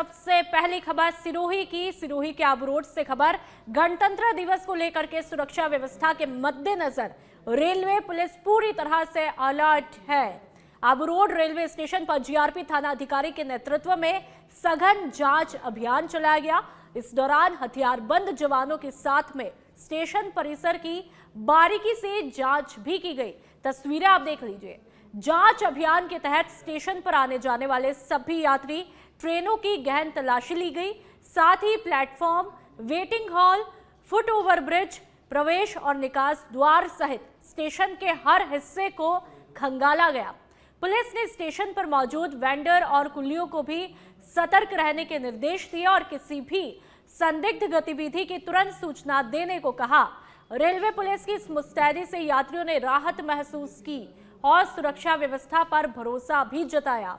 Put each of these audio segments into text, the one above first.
सबसे पहली खबर सिरोही की। सिरोही के आबू रोड से खबर, गणतंत्र दिवस को लेकर के सुरक्षा व्यवस्था के मद्देनजर रेलवे पुलिस पूरी तरह से अलर्ट है। आबू रोड रेलवे स्टेशन पर जीआरपी थाना अधिकारी के नेतृत्व में सघन जांच अभियान चलाया गया। इस दौरान हथियारबंद जवानों के साथ में स्टेशन परिसर की बारीकी से जांच भी की गई। तस्वीरें आप देख लीजिए। जांच अभियान के तहत स्टेशन पर आने जाने वाले सभी यात्री, ट्रेनों की गहन तलाशी ली गई। साथ ही platform, waiting hall, foot over bridge, प्रवेश और निकास द्वार सहित स्टेशन के हर हिस्से को खंगाला गया। पुलिस ने स्टेशन पर मौजूद वेंडर और कुलियों को भी सतर्क रहने के निर्देश दिए और किसी भी संदिग्ध गतिविधि की तुरंत सूचना देने को कहा। रेलवे पुलिस की इस मुस्तैदी से यात्रियों ने राहत महसूस की और सुरक्षा व्यवस्था पर भरोसा भी जताया।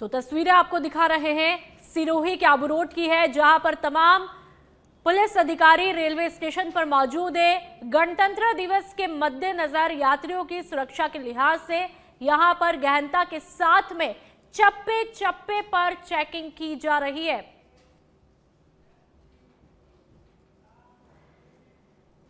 तो तस्वीरें आपको दिखा रहे हैं, सिरोही के आबू रोड की है, जहां पर तमाम पुलिस अधिकारी रेलवे स्टेशन पर मौजूद है। गणतंत्र दिवस के मद्देनजर यात्रियों की सुरक्षा के लिहाज से यहां पर गहनता के साथ में चप्पे चप्पे पर चेकिंग की जा रही है।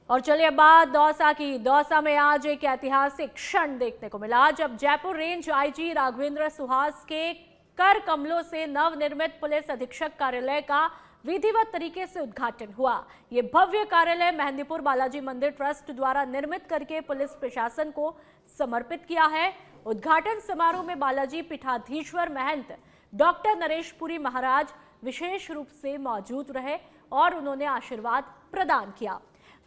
और चलिए बात दौसा की। दौसा में आज एक ऐतिहासिक क्षण देखने को मिला, जब जयपुर रेंज आईजी राघवेंद्र सुहास के कर कमलों से नवनिर्मित पुलिस अधीक्षक कार्यालय का विधिवत तरीके से उद्घाटन हुआ। ये भव्य कार्यालय मेहंदीपुर बालाजी मंदिर ट्रस्ट द्वारा निर्मित करके पुलिस प्रशासन को समर्पित किया है। उद्घाटन समारोह में बालाजी पीठाधीश्वर महंत डॉक्टर नरेश पुरी महाराज विशेष रूप से मौजूद रहे और उन्होंने आशीर्वाद प्रदान किया।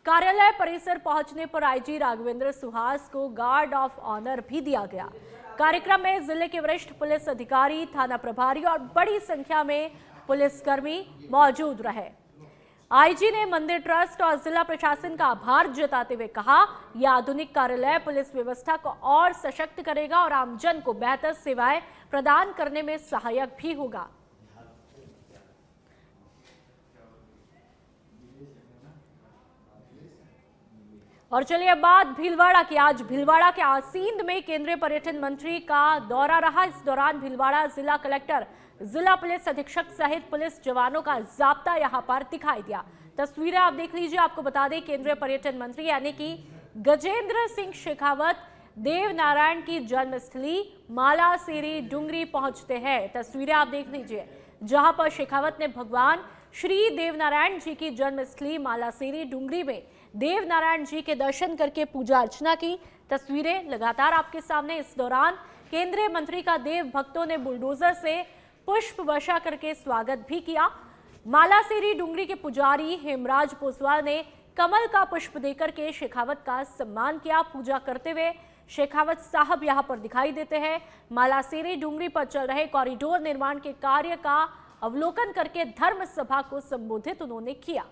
कार्यालय परिसर पहुंचने पर आईजी राघवेंद्र सुहास को गार्ड ऑफ ऑनर भी दिया गया। कार्यक्रम में जिले के वरिष्ठ पुलिस अधिकारी, थाना प्रभारी और बड़ी संख्या में पुलिसकर्मी मौजूद रहे। आईजी ने मंदिर ट्रस्ट और जिला प्रशासन का आभार जताते हुए कहा, यह आधुनिक कार्यालय पुलिस व्यवस्था को और सशक्त करेगा और आमजन को बेहतर सेवाएं प्रदान करने में सहायक भी होगा। और चलिए अब बात भीलवाड़ा की। आज भीलवाड़ा के आसींद में केंद्रीय पर्यटन मंत्री का दौरा रहा। इस दौरान भीलवाड़ा जिला कलेक्टर, जिला पुलिस अधीक्षक सहित पुलिस जवानों का जाब्ता यहां पर दिखाई दिया। तस्वीरें आप देख लीजिए। आपको बता दें, केंद्रीय पर्यटन मंत्री यानी कि गजेंद्र सिंह शेखावत देवनारायण की जन्मस्थली मालासेरी डुंगरी पहुंचते हैं। तस्वीरें आप देख लीजिए, जहां पर शेखावत ने भगवान श्री देवनारायण जी की जन्मस्थली मालासेरी डुंगरी में देवनारायण जी के दर्शन करके पूजा अर्चना की। तस्वीरें लगातार आपके सामने। इस दौरान केंद्रीय मंत्री का देव भक्तों ने बुलडोजर से पुष्प वर्षा करके स्वागत भी किया। मालासेरी डुंगरी के पुजारी हेमराज पोसवाल ने कमल का पुष्प देकर के शेखावत का सम्मान किया। पूजा करते हुए शेखावत साहब यहां पर दिखाई देते हैं। मालासेरी डुंगरी पर चल रहे कॉरिडोर निर्माण के कार्य का अवलोकन करके धर्म सभा को संबोधित उन्होंने किया।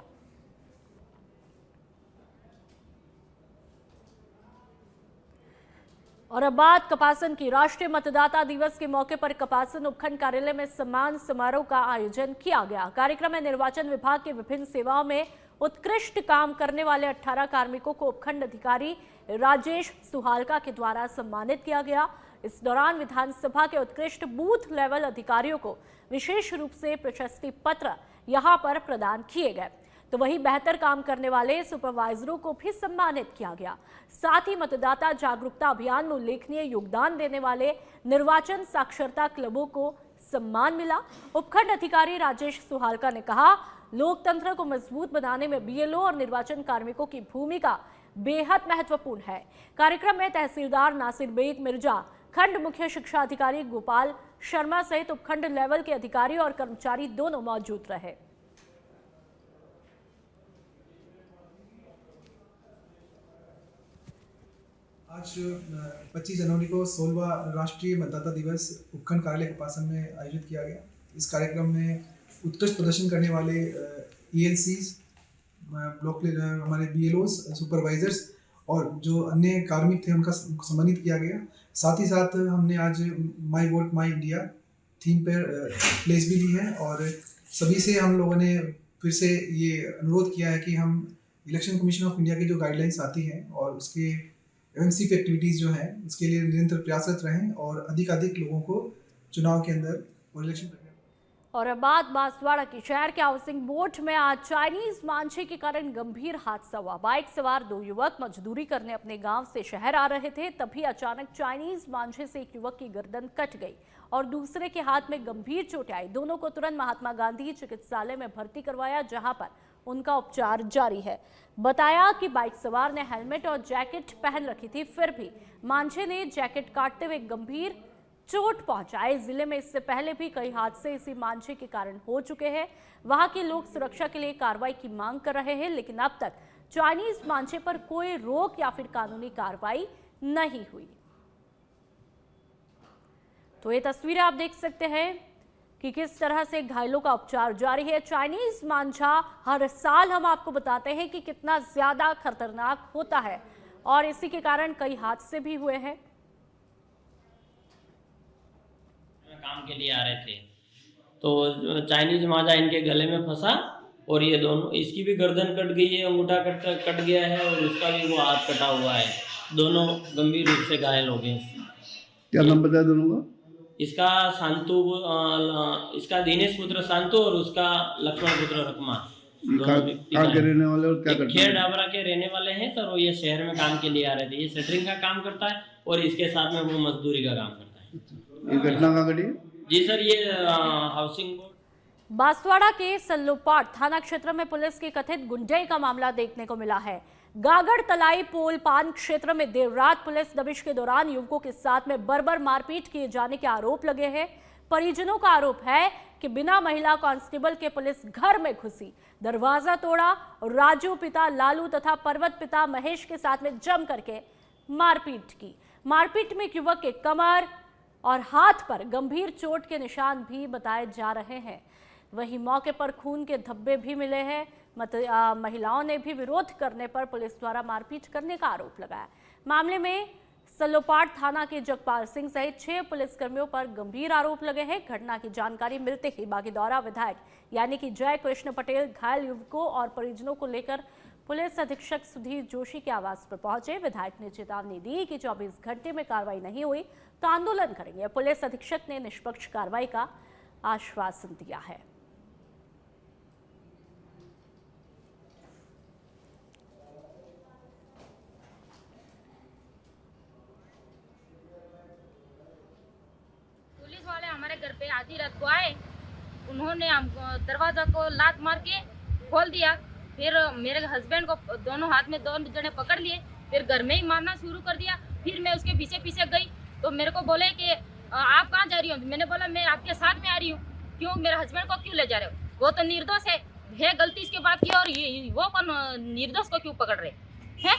और अब बात कपासन की। राष्ट्रीय मतदाता दिवस के मौके पर कपासन उपखंड कार्यालय में सम्मान समारोह का आयोजन किया गया। कार्यक्रम में निर्वाचन विभाग के विभिन्न सेवाओं में उत्कृष्ट काम करने वाले 18 कार्मिकों को उपखंड अधिकारी राजेश सुहालका के द्वारा सम्मानित किया गया। इस दौरान विधानसभा के उत्कृष्ट बूथ लेवल अधिकारियों को विशेष रूप से प्रशस्ति पत्र यहां पर प्रदान किए गए। तो वहीं बेहतर काम करने वाले सुपरवाइजरों को भी सम्मानित किया गया। साथ ही मतदाता जागरूकता अभियान में उल्लेखनीय योगदान देने वाले निर्वाचन साक्षरता क्लबों को सम्मान मिला। उपखंड अधिकारी राजेश सुहालका ने कहा, लोकतंत्र को मजबूत बनाने में बीएलओ और निर्वाचन कार्मिकों की भूमिका बेहद महत्वपूर्ण है। कार्यक्रम में तहसीलदार नासिर बेग मिर्जा, खंड मुख्य शिक्षा अधिकारी गोपाल शर्मा सहित उपखंड लेवल के अधिकारी और कर्मचारी दोनों मौजूद रहे। आज 25 जनवरी को 16वां राष्ट्रीय मतदाता दिवस उपखंड कार्यालय कपासन में आयोजित किया गया। इस कार्यक्रम में उत्कृष्ट प्रदर्शन करने वाले ELCs, ब्लॉक हमारे BLOs, सुपरवाइजर्स और जो अन्य कार्मिक थे उनका सम्मानित किया गया। साथ ही साथ हमने आज माई वोट माई इंडिया थीम पर प्लेस भी ली है और सभी से हम लोगों ने फिर से ये अनुरोध किया है कि हम इलेक्शन कमीशन ऑफ इंडिया की जो गाइडलाइंस आती हैं और उसके एमसी की एक्टिविटीज़ जो हैं उसके लिए निरंतर प्रयासरत रहें और अधिक लोगों को चुनाव के अंदर और इलेक्शन प्रक्रिया। और अब बात बांसवाड़ा की। शहर के हाउसिंग बोर्ड में आज चाइनीज मांझे के कारण गंभीर हादसा हुआ। बाइक सवार दो युवक मजदूरी करने अपने गांव से शहर आ रहे थे, तभी अचानक चाइनीज मांझे से एक युवक की गर्दन कट गई और दूसरे के हाथ में गंभीर चोटें आई। दोनों को तुरंत महात्मा गांधी चिकित्सालय में भर्ती करवाया, जहां पर उनका उपचार जारी है। बताया कि बाइक सवार ने हेलमेट और जैकेट पहन रखी थी, फिर भी मांझे ने जैकेट काटते हुए गंभीर चोट पहुंचाए। जिले में इससे पहले भी कई हादसे इसी मांझे के कारण हो चुके हैं। वहां के लोग सुरक्षा के लिए कार्रवाई की मांग कर रहे हैं, लेकिन अब तक चाइनीज मांझे पर कोई रोक या फिर कानूनी कार्रवाई नहीं हुई। तो ये तस्वीरें आप देख सकते हैं कि किस तरह से घायलों का उपचार जारी है। चाइनीज मांझा हर साल हम आपको बताते हैं कि कितना ज्यादा खतरनाक होता है और इसी के कारण कई हादसे भी हुए हैं। काम के लिए आ रहे थे तो चाइनीज मांझा इनके गले में फंसा और ये दोनों, इसकी भी गर्दन कट गई है, अंगूठा कट गया है और उसका भी वो हाथ कटा हुआ है। दोनों गंभीर रूप से घायल हो गए। क्या नाम बताया दोनों का? इसका शांतु, इसका दिनेश पुत्र शांतु और उसका लक्ष्मण पुत्र रकमा। कहाँ के रहने वाले और क्या करते हैं? खेड़ डाबरा के रहने वाले हैं सर। वो ये शहर में काम के लिए आ रहे थे। ये शटरिंग का काम करता है और इसके साथ में वो मजदूरी का काम करता है। ये घटना कहाँ घटी? जी सर, ये हाउसिंग बोर्ड बांसवाड़ा के सल्लोपाट थाना क्षेत्र में पुलिस की कथित गुंडई का मामला देखने को मिला है। गागड़ तलाई पोल पान क्षेत्र में देर रात पुलिस दबिश के दौरान युवकों के साथ में बर्बर मारपीट किए जाने के आरोप लगे हैं। परिजनों का आरोप है कि बिना महिला कांस्टेबल के पुलिस घर में घुसी, दरवाजा तोड़ा और राजू पिता लालू तथा पर्वत पिता महेश के साथ में जम करके मारपीट की। मारपीट में एक युवक के कमर और हाथ पर गंभीर चोट के निशान भी बताए जा रहे हैं। वहीं मौके पर खून के धब्बे भी मिले हैं। महिलाओं ने भी विरोध करने पर पुलिस द्वारा मारपीट करने का आरोप लगाया। मामले में सल्लोपाट थाना के जगपाल सिंह सहित 6 पुलिसकर्मियों पर गंभीर आरोप लगे हैं। घटना की जानकारी मिलते ही बागीदौरा विधायक यानी कि जय कृष्ण पटेल घायल युवकों और परिजनों को लेकर पुलिस अधीक्षक सुधीर जोशी के आवास पर पहुंचे। विधायक ने चेतावनी दी कि 24 घंटे में कार्रवाई नहीं हुई तो आंदोलन करेंगे। पुलिस अधीक्षक ने निष्पक्ष कार्रवाई का आश्वासन दिया है। पुलिस वाले हमारे घर पे आधी रात को आए, उन्होंने हमको दरवाजा को लात मार के खोल दिया। फिर मेरे हस्बैंड को दोनों हाथ में 2 जने पकड़ लिए, फिर घर में ही मारना शुरू कर दिया। फिर मैं उसके पीछे पीछे गई तो मेरे को बोले कि आप कहाँ जा रही हो? मैंने बोला मैं आपके साथ में आ रही हूँ। क्यों मेरे हस्बैंड को क्यों ले जा रहे हो? वो तो निर्दोष है गलती इसके बात की, और ये वो कौन निर्दोष को क्यों पकड़ रहे हैं?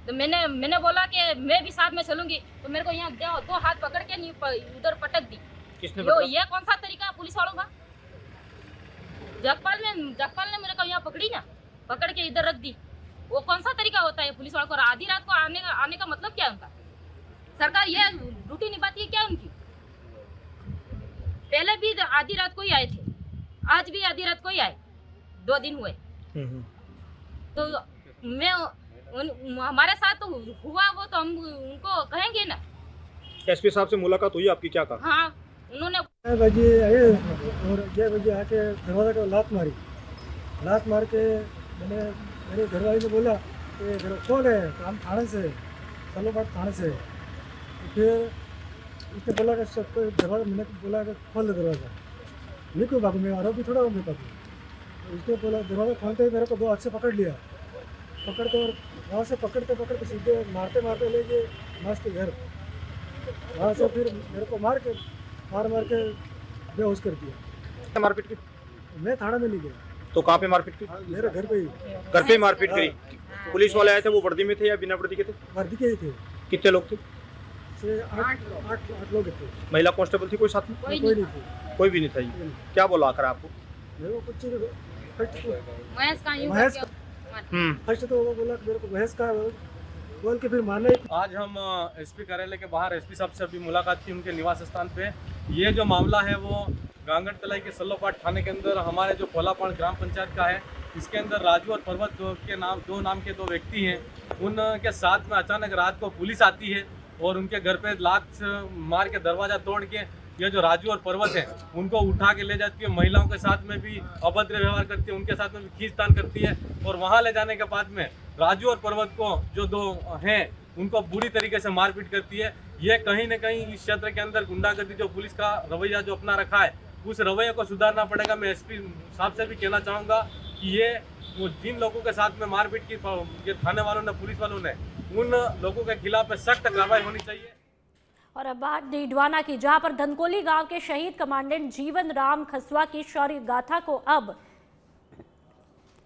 तो मैंने बोला कि मैं भी साथ में चलूंगी। तो मेरे को यहाँ 2 हाथ पकड़ के उधर पटक दी। ये कौन सा तरीका पुलिस वालों का? जगपाल ने मेरे को यहाँ पकड़ी ना, पकड़ के इधर रख दी। वो कौन सा तरीका होता है पुलिस वालों को? आधी रात को आने का मतलब क्या है उनका? सरकार ये ड्यूटी निभाती है क्या उनकी? पहले भी आधी रात को ही आए थे, आज भी आधी रात को ही आए, 2 दिन हुए। तो मैं हमारे साथ तो हुआ वो तो हम उनको कहेंगे ना। एसपी साहब से मुलाकात हुई आपकी, क्या कहा? हाँ, उन्होंने 6 बजे आए और 6 बजे आके दरवाजा को लात मार के मेरे घरवाली ने बोला कि घर कौन है? तो हम थाने से, सल्लोपाट थाने से। तो फिर उसने बोला कि सबको दरवाजा, मैंने बोला कि खोल दे दरवाजा। मैं क्यों भागू? मैं आरोपी थोड़ा हूँ, मैं भागू। तो उसने बोला, दरवाजा खोलते ही मेरे को 2 हाथ से पकड़ लिया। पकड़ते और वहाँ से पकड़ते सीधे मारते ले गए मास के घर। वहाँ से फिर मेरे को मार के बेहोश कर दिया। मारपीट की? मैं थाना में नहीं गया। तो कहाँ पे मारपीट की? मेरे घर पे ही। घर पे ही मारपीट करी? पुलिस वाले आए थे, वो वर्दी में थे या बिना वर्दी के थे? वर्दी के ही थे। कितने लोग थे? 8 लोग थे। महिला कांस्टेबल थी कोई साथ में? कोई नहीं थे। कोई भी नहीं था। ये क्या बोला आकर आपको? मेरे को कुछ महेश फर्स्ट तो वो बोला मेरे को महेश का बोल के फिर माने। आज हम एसपी कार्यालय के बाहर एसपी साहब से अभी मुलाकात की उनके निवास स्थान पे। ये जो मामला है वो गांगड़ तलाई के सल्लोपाट थाने के अंदर हमारे जो कोलापाड़ ग्राम पंचायत का है। इसके अंदर राजू और पर्वत के दो नाम के 2 व्यक्ति हैं। उनके साथ में अचानक रात को पुलिस आती है और उनके घर पे लात मार के दरवाज़ा तोड़ के ये जो राजू और पर्वत है उनको उठा के ले जाती है, महिलाओं के साथ में भी अभद्र व्यवहार करती है, उनके साथ में भी खींचतान करती है। और वहाँ ले जाने के बाद में राजू और पर्वत को जो दो हैं उनको बुरी तरीके से मारपीट करती है। ये कहीं न कहीं इस क्षेत्र के अंदर गुंडागर्दी जो पुलिस का रवैया जो अपना रखा है उस रवैये को सुधारना पड़ेगा। मैं एसपी साहब से भी कहना चाहूँगा कि ये वो जिन लोगों के साथ में मारपीट की ये थाने वालों ने, पुलिस वालों ने, उन लोगों के खिलाफ में सख्त कार्रवाई होनी चाहिए। और अब बात डीडवाना की, जहां पर धनकोली गांव के शहीद कमांडेंट जीवन राम खसवा की शौर्य गाथा को अब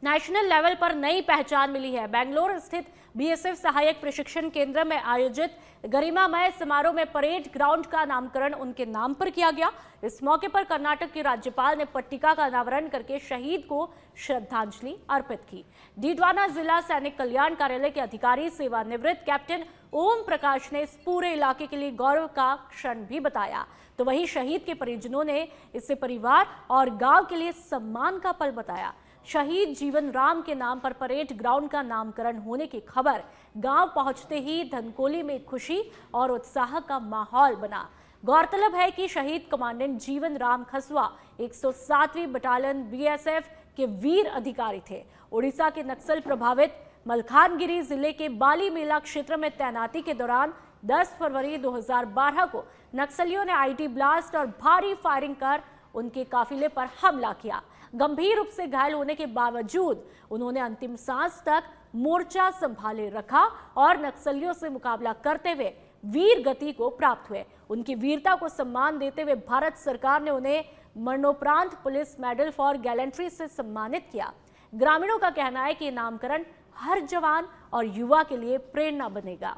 नेशनल लेवल पर नई पहचान मिली है। बेंगलोर स्थित बीएसएफ सहायक प्रशिक्षण केंद्र में आयोजित गरिमामय समारोह में परेड ग्राउंड का नामकरण उनके नाम पर किया गया। इस मौके पर कर्नाटक के राज्यपाल ने पट्टिका का अनावरण करके शहीद को श्रद्धांजलि अर्पित की। डीडवाना जिला सैनिक कल्याण कार्यालय के अधिकारी सेवानिवृत्त कैप्टन ओम प्रकाश ने इस पूरे इलाके के लिए गौरव का क्षण भी बताया, तो वहीं शहीद के परिजनों ने इसे परिवार और गांव के लिए सम्मान का पल बताया। शहीद जीवन राम के नाम पर परेड ग्राउंड का नामकरण होने की खबर गांव पहुंचते ही धनकोली में खुशी और उत्साह का माहौल बना। गौरतलब है कि शहीद कमांडेंट जीवन राम खसवा 107वीं बटालियन बीएसएफ के वीर अधिकारी थे। उड़ीसा के नक्सल प्रभावित मलखानगिरी जिले के बाली मेला क्षेत्र में तैनाती के दौरान 10 फरवरी 2012 को नक्सलियों ने आईडी ब्लास्ट और भारी फायरिंग कर उनके काफिले पर हमला किया। गंभीर रूप से घायल होने के बावजूद उन्होंने अंतिम सांस तक मोर्चा संभाले रखा और नक्सलियों से मुकाबला करते हुए वीर गति को प्राप्त हुए। उनकी वीरता को सम्मान देते हुए भारत सरकार ने उन्हें मरणोपरांत पुलिस मेडल फॉर गैलेंट्री से सम्मानित किया। ग्रामीणों का कहना है कि नामकरण हर जवान और युवा के लिए प्रेरणा बनेगा।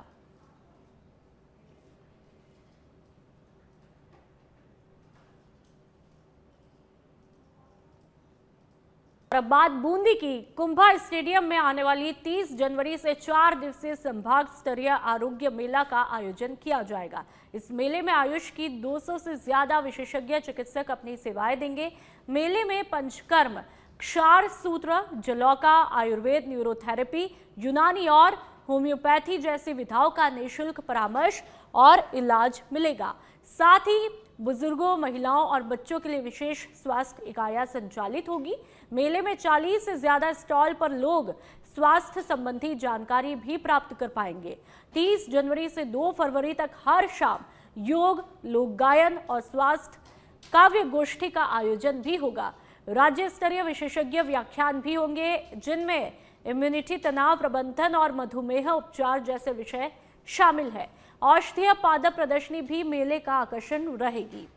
अब बात बूंदी की, कुंभा स्टेडियम में आने वाली 30 जनवरी से 4 दिवसीय संभाग स्तरीय आरोग्य मेला का आयोजन किया जाएगा। इस मेले में आयुष की 200 से ज्यादा विशेषज्ञ चिकित्सक अपनी सेवाएं देंगे। मेले में पंचकर्म, क्षार सूत्र, जलौका, आयुर्वेद, न्यूरोथेरेपी, यूनानी और होम्योपैथी जैसी विधाओं का निःशुल्क परामर्श और इलाज मिलेगा। साथ ही बुजुर्गों, महिलाओं और बच्चों के लिए विशेष स्वास्थ्य इकाइयां संचालित होगी। मेले में 40 से ज्यादा स्टॉल पर लोग स्वास्थ्य संबंधी जानकारी भी प्राप्त कर पाएंगे। 30 जनवरी से 2 फरवरी तक हर शाम योग, लोक गायन और स्वास्थ्य काव्य गोष्ठी का आयोजन भी होगा। राज्य स्तरीय विशेषज्ञ व्याख्यान भी होंगे, जिनमें इम्यूनिटी, तनाव प्रबंधन और मधुमेह उपचार जैसे विषय शामिल है। औषधीय पादप प्रदर्शनी भी मेले का आकर्षण रहेगी।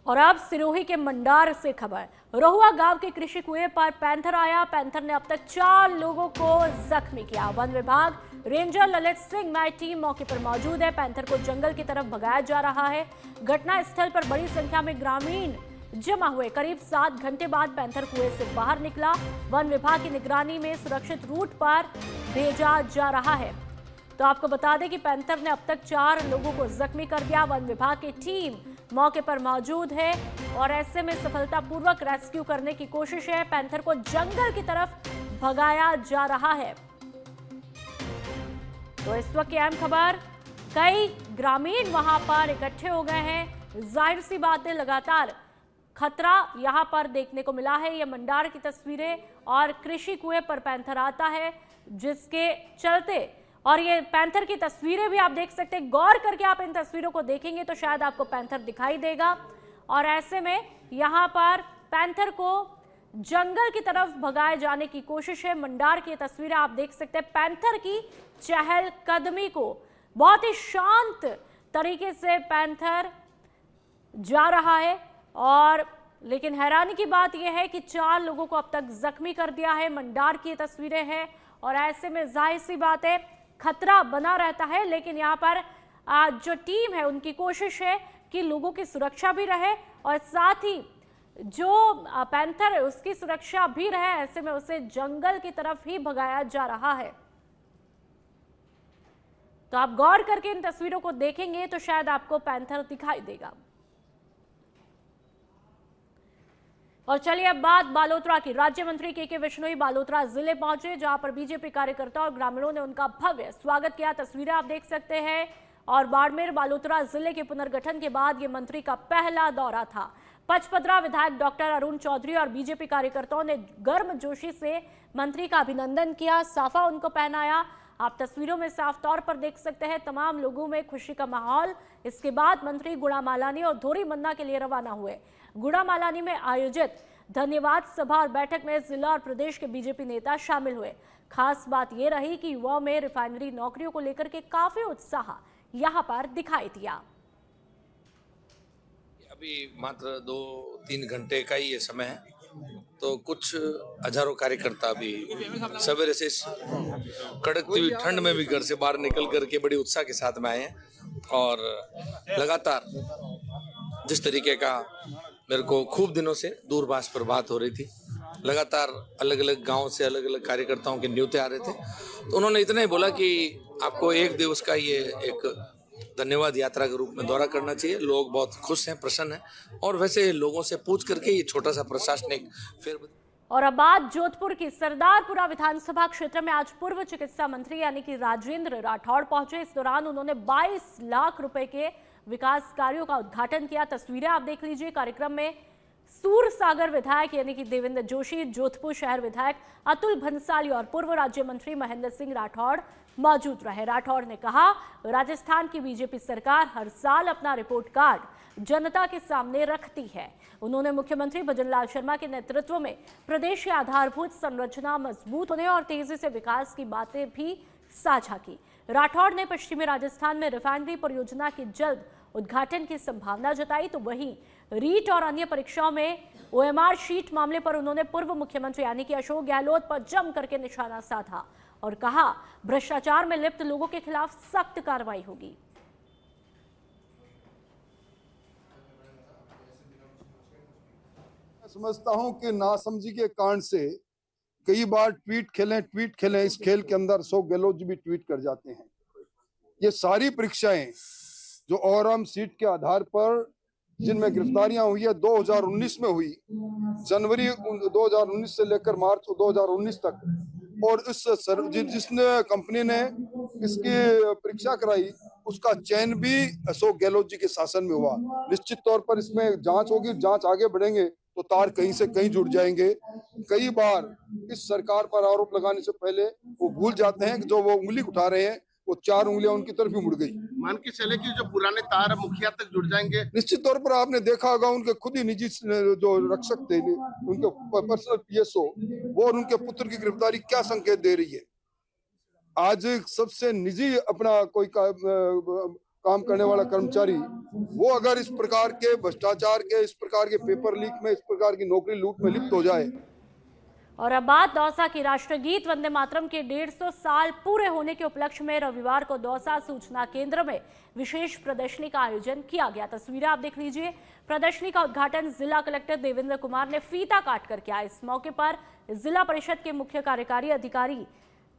और अब सिरोही के मंडार से खबर। रोहुआ गांव के कृषि कुएं पर पैंथर आया। पैंथर ने अब तक 4 लोगों को जख्मी किया। वन विभाग ranger Lalit Singh night team मौके पर मौजूद है। पैंथर को जंगल की तरफ भगाया जा रहा है। घटना स्थल पर बड़ी संख्या में ग्रामीण जमा हुए। करीब 7 घंटे बाद पैंथर कुएं से बाहर निकला। वन विभाग की निगरानी में सुरक्षित रूट पर भेजा जा रहा है। तो आपको बता दें कि पैंथर ने अब तक 4 लोगों को जख्मी कर दिया। वन विभाग की टीम मौके पर मौजूद है और ऐसे में सफलतापूर्वक रेस्क्यू करने की कोशिश है। पैंथर को जंगल की तरफ भगाया जा रहा है। तो इस वक्त की अहम खबर, कई ग्रामीण वहां पर इकट्ठे हो गए हैं। जाहिर सी बात है, लगातार खतरा यहां पर देखने को मिला है। ये मंडार की तस्वीरें और कृषि कुएं पर पैंथर आता है, जिसके चलते, और ये पैंथर की तस्वीरें भी आप देख सकते हैं। गौर करके आप इन तस्वीरों को देखेंगे तो शायद आपको पैंथर दिखाई देगा। और ऐसे में यहाँ पर पैंथर को जंगल की तरफ भगाए जाने की कोशिश है। मंडार की तस्वीरें आप देख सकते हैं। पैंथर की चहल कदमी को बहुत ही शांत तरीके से पैंथर जा रहा है। और लेकिन हैरानी की बात यह है कि 4 लोगों को अब तक जख्मी कर दिया है। मंडार की तस्वीरें हैं और ऐसे में जाहिर सी बात है, खतरा बना रहता है। लेकिन यहाँ पर जो टीम है उनकी कोशिश है कि लोगों की सुरक्षा भी रहे और साथ ही जो पैंथर है उसकी सुरक्षा भी रहे। ऐसे में उसे जंगल की तरफ ही भगाया जा रहा है। तो आप गौर करके इन तस्वीरों को देखेंगे तो शायद आपको पैंथर दिखाई देगा। और चलिए अब बात बालोतरा की। राज्य मंत्री के विश्नोई बालोतरा जिले पहुंचे, जहां पर बीजेपी कार्यकर्ता और ग्रामीणों ने उनका भव्य स्वागत किया। तस्वीरें आप देख सकते हैं। और बाड़मेर बालोतरा जिले के पुनर्गठन के बाद ये मंत्री का पहला दौरा था। पचपदरा विधायक डॉक्टर अरुण चौधरी और बीजेपी कार्यकर्ताओं ने गर्मजोशी से मंत्री का अभिनंदन किया, साफा उनको पहनाया। आप तस्वीरों में साफ तौर पर देख सकते हैं तमाम लोगों में खुशी का माहौल। इसके बाद मंत्री गुड़ामालानी और धोरीमन्ना के लिए रवाना हुए। गुड़ामालानी में आयोजित धन्यवाद सभा और बैठक में जिला और प्रदेश के बीजेपी नेता शामिल हुए। खास बात यह रही कि युवाओं में रिफाइनरी नौकरियों को लेकर के काफी उत्साह यहां पर दिखाई दिया। अभी मात्र 2-3 घंटे का ही ये समय है, तो कुछ हजारों कार्यकर्ता अभी सवेरे से इस कड़कती हुई ठंड में भी घर से बाहर निकल करके बड़ी उत्साह के साथ में आए हैं। और लगातार जिस तरीके का मेरे को खूब दिनों से दूरभाष पर बात हो रही थी, लगातार अलग अलग गांव से अलग अलग कार्यकर्ताओं के न्योते आ रहे थे, तो उन्होंने इतना ही बोला कि आपको एक दिवस का ये एक धन्यवाद यात्रा के रूप में दौरा करना चाहिए। लोग बहुत खुश हैं, प्रसन्न हैं, और वैसे लोगों से पूछ करके ये छोटा सा प्रशासनिक फेर। और अब बात जोधपुर की। सरदारपुरा विधानसभा क्षेत्र में आज पूर्व चिकित्सा मंत्री यानी कि राजेंद्र राठौड़ पहुंचे। इस दौरान उन्होंने 22 लाख रुपए के विकास कार्यों का उद्घाटन किया। तस्वीरें आप देख लीजिए। कार्यक्रम में सूरसागर विधायक यानी कि देवेंद्र जोशी, जोधपुर शहर विधायक अतुल भंसाली और पूर्व राज्य मंत्री महेंद्र सिंह राठौड़ मौजूद रहे। राठौड़ ने कहा, राजस्थान की बीजेपी सरकार हर साल अपना रिपोर्ट कार्ड जनता के सामने रखती है। उन्होंने मुख्यमंत्री भजनलाल शर्मा के नेतृत्व में प्रदेश की आधारभूत संरचना मजबूत होने और तेजी से विकास की बातें भी साझा की। राठौड़ ने पश्चिमी राजस्थान में रिफाइनरी परियोजना के जल्द उद्घाटन की संभावना जताई, तो वहीं रीट और अन्य परीक्षाओं में OMR शीट मामले पर उन्होंने पूर्व मुख्यमंत्री यानी कि अशोक गहलोत पर जम करके निशाना साधा और कहा, भ्रष्टाचार में लिप्त लोगों के खिलाफ सख्त कार्रवाई होगी। समझता हूं कि नासमझी के कारण से कई बार ट्वीट खेलें इस खेल के अंदर अशोक गहलोत जी भी ट्वीट कर जाते हैं। ये सारी परीक्षाएं जो ORM सीट के आधार पर जिनमें गिरफ्तारियां हुई है 2019 में हुई, जनवरी 2019 से लेकर मार्च 2019 तक, और जिसने कंपनी ने इसकी परीक्षा कराई उसका चयन भी अशोक गहलोत जी के शासन में हुआ। निश्चित तौर पर इसमें जांच होगी, जांच आगे बढ़ेंगे तो तार कहीं से कहीं जुड़ जाएंगे। कई बार इस सरकार पर आरोप लगाने से पहले वो भूल जाते हैं कि जो वो उंगली उठा रहे हैं वो 4 उंगलियां उनकी तरफ ही मुड़ गई। मान के चले कि जो पुराने तार मुखिया तक जुड़ जाएंगे। निश्चित तौर पर आपने देखा होगा उनके खुद ही निजी जो रक्षक थे, उनके पर्सनल PSO, वो और उनके पुत्र की गिरफ्तारी क्या संकेत दे रही है। आज सबसे निजी अपना कोई काम करने वाला कर्मचारी वो अगर इस प्रकार के भ्रष्टाचार के, इस प्रकार के पेपर लीक में, इस प्रकार की नौकरी लूट में लिप्त हो जाए। और अब बात दौसा की। राष्ट्रगीत वंदे मातरम के 150 साल पूरे होने के उपलक्ष्य में रविवार को दौसा सूचना केंद्र में विशेष प्रदर्शनी का आयोजन किया गया। तस्वीरें आप देख लीजिए। प्रदर्शनी का उद्घाटन जिला कलेक्टर देवेंद्र कुमार ने फीता काट कर किया। इस मौके पर जिला परिषद के मुख्य कार्यकारी अधिकारी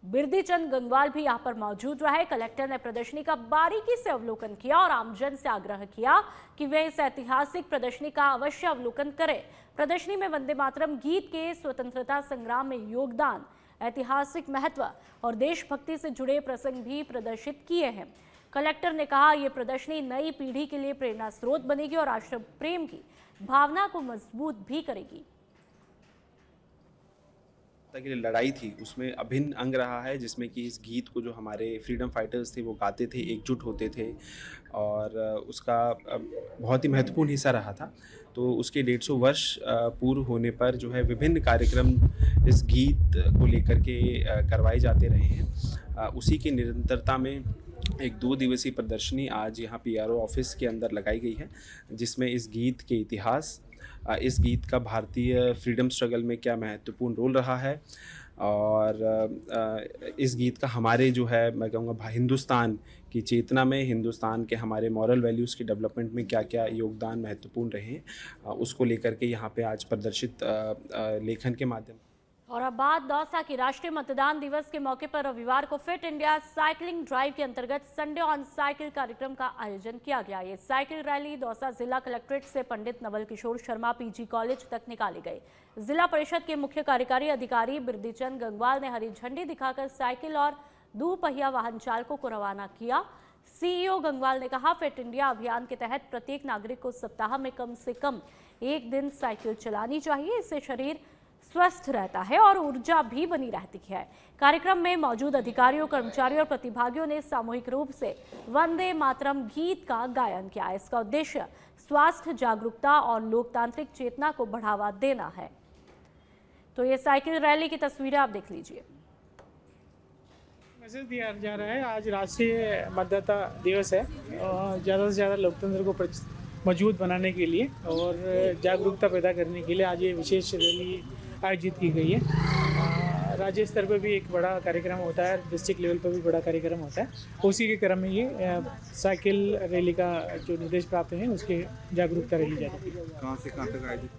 बिरदीचंद गंगवाल भी यहां पर मौजूद रहे। कलेक्टर ने प्रदर्शनी का बारीकी से अवलोकन किया और आमजन से आग्रह किया कि वे इस ऐतिहासिक प्रदर्शनी का अवश्य अवलोकन करें। प्रदर्शनी में वंदे मातरम गीत के स्वतंत्रता संग्राम में योगदान, ऐतिहासिक महत्व और देशभक्ति से जुड़े प्रसंग भी प्रदर्शित किए हैं। कलेक्टर ने कहा, ये प्रदर्शनी नई पीढ़ी के लिए प्रेरणा स्रोत बनेगी और राष्ट्र प्रेम की भावना को मजबूत भी करेगी। की लड़ाई थी उसमें अभिन्न अंग रहा है, जिसमें कि इस गीत को जो हमारे फ्रीडम फाइटर्स थे वो गाते थे, एकजुट होते थे, और उसका बहुत ही महत्वपूर्ण हिस्सा रहा था। तो उसके 150 वर्ष पूर्व होने पर जो है विभिन्न कार्यक्रम इस गीत को लेकर के करवाए जाते रहे हैं। उसी की निरंतरता में एक 2 दिवसीय प्रदर्शनी आज यहाँ PRO ऑफिस के अंदर लगाई गई है, जिसमें इस गीत के इतिहास, इस गीत का भारतीय फ्रीडम स्ट्रगल में क्या महत्वपूर्ण रोल रहा है, और इस गीत का हमारे जो है मैं कहूँगा हिंदुस्तान की चेतना में, हिंदुस्तान के हमारे मॉरल वैल्यूज़ के डेवलपमेंट में क्या क्या योगदान महत्वपूर्ण रहे, उसको लेकर के यहाँ पे आज प्रदर्शित लेखन के माध्यम। और अब बात दौसा की। राष्ट्रीय मतदान दिवस के मौके पर रविवार को फिट इंडिया साइकिलिंग ड्राइव के अंतर्गत संडे ऑन साइकिल कार्यक्रम का आयोजन किया गया। ये साइकिल रैली दौसा जिला कलेक्ट्रेट से पंडित नवल किशोर शर्मा पीजी कॉलेज तक निकाली गई। जिला परिषद के मुख्य कार्यकारी अधिकारी बिरदीचंद गंगवाल ने हरी झंडी दिखाकर साइकिल और दोपहिया वाहन चालकों को रवाना किया। सीईओ गंगवाल ने कहा, फिट इंडिया अभियान के तहत प्रत्येक नागरिक को सप्ताह में कम से कम एक दिन साइकिल चलानी चाहिए। इससे शरीर स्वस्थ रहता है और ऊर्जा भी बनी रहती है। कार्यक्रम में मौजूद अधिकारियों, कर्मचारियों और प्रतिभागियों ने सामूहिक रूप से वंदे मातरम गीत का गायन किया। इसका उद्देश्य स्वास्थ्य जागरूकता और लोकतांत्रिक चेतना को बढ़ावा देना है। तो ये साइकिल रैली की तस्वीरें आप देख लीजिए। मैसेज दिया जा रहा है, आज राष्ट्रीय मतदाता दिवस है और ज़्यादा से ज़्यादा लोकतंत्र को मजबूत बनाने के लिए और जागरूकता पैदा करने के लिए आज ये विशेष रैली आयोजित की गई है। राज्य स्तर पर भी एक बड़ा कार्यक्रम होता है, डिस्ट्रिक्ट लेवल पर भी बड़ा कार्यक्रम होता है। उसी के क्रम में ये साइकिल रैली का जो निर्देश प्राप्त है उसके जागरूकता रैली जा रही है। कहाँ से कहाँ तक आयोजित